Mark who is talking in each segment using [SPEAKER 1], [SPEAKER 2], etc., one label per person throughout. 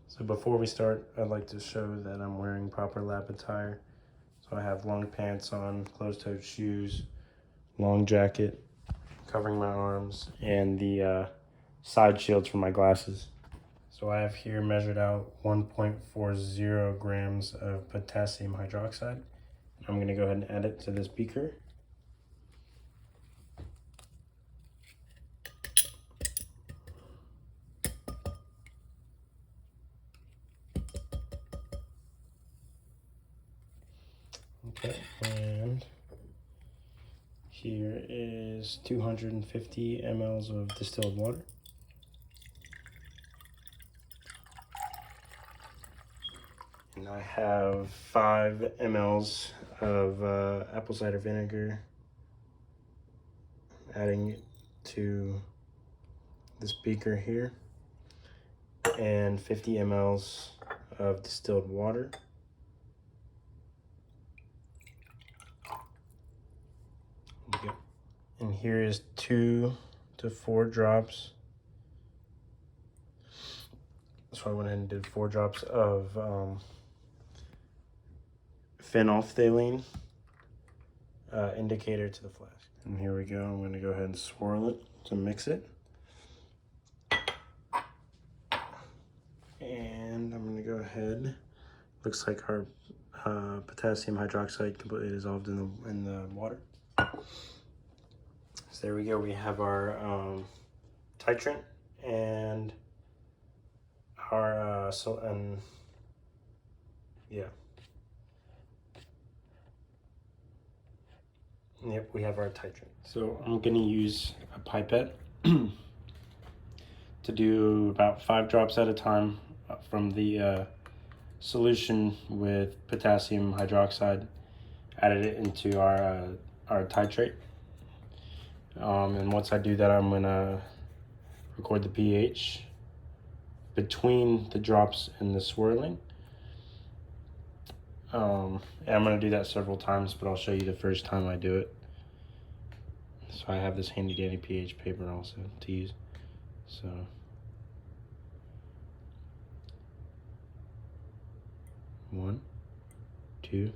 [SPEAKER 1] So before we start, I'd like to show that I'm wearing proper lab attire. So I have long pants on, closed-toed shoes, long jacket covering my arms, and the side shields for my glasses. So I have here measured out 1.40 grams of potassium hydroxide. I'm going to go ahead and add it to this beaker. Okay, and here is 250 mLs of distilled water. And I have 5 mLs of apple cider vinegar, adding it to this beaker here, and 50 mLs of distilled water. And here is 2 to 4 drops. So I went ahead and did 4 drops of phenolphthalein indicator to the flask. And here we go. I'm going to go ahead and swirl it to mix it. And I'm going to go ahead. Looks like our potassium hydroxide completely dissolved in the water. So there we go. We have our titrant and our Yep, we have our titrant. So I'm going to use a pipette to do about 5 drops at a time from the solution with potassium hydroxide. Added it into our titrate. And once I do that, I'm going to record the pH between the drops and the swirling. And I'm going to do that several times, but I'll show you the first time I do it. So I have this handy dandy pH paper also to use. So one, 2,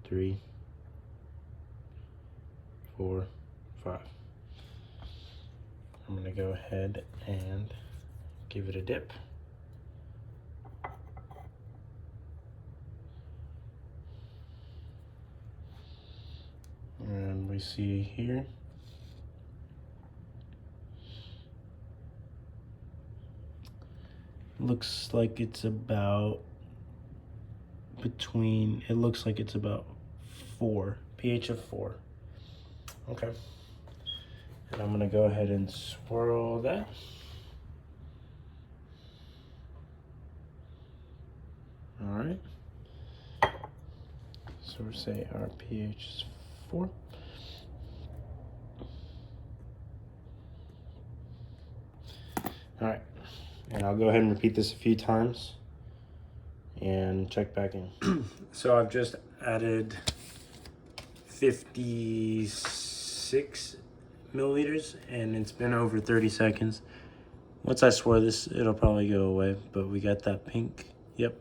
[SPEAKER 1] 3, 4, 5. I'm going to go ahead and give it a dip. And we see here looks like it's about it looks like it's about 4, pH of 4. Okay. And I'm going to go ahead and swirl that. All right. So we'll say our pH is 4. All right. And I'll go ahead and repeat this a few times and check back in. So I've just added 56 milliliters and it's been over 30 seconds. Once I swirl this, it'll probably go away, but we got that pink. Yep.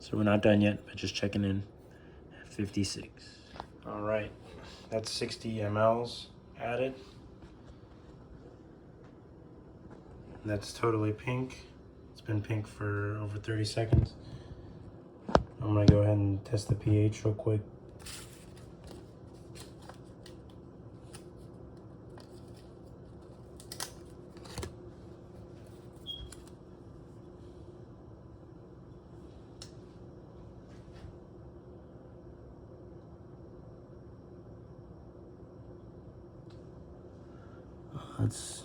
[SPEAKER 1] So we're not done yet, but just checking in at 56. All right, that's 60 mLs added. And that's totally pink. It's been pink for over 30 seconds. I'm gonna go ahead and test the pH real quick. That's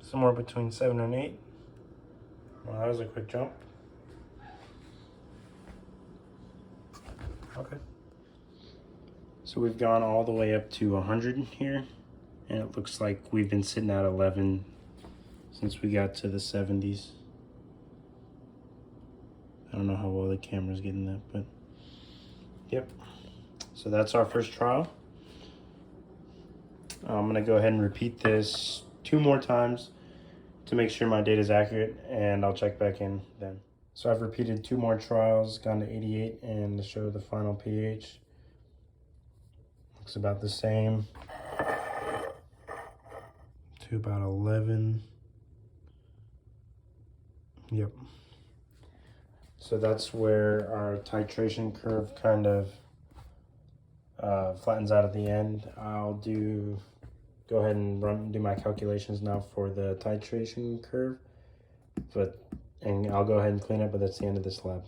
[SPEAKER 1] somewhere between 7 and 8. Well, that was a quick jump. Okay. So we've gone all the way up to 100 here, and it looks like we've been sitting at 11 since we got to the 70s. I don't know how well the camera's getting that, but yep. So that's our first trial. I'm gonna go ahead and repeat this 2 more times to make sure my data is accurate, and I'll check back in then. So I've repeated 2 more trials, gone to 88, and to show the final pH. Looks about the same to about 11. Yep. So that's where our titration curve kind of flattens out at the end. I'll go ahead and do my calculations now for the titration curve, and I'll go ahead and clean up, but that's the end of this lab.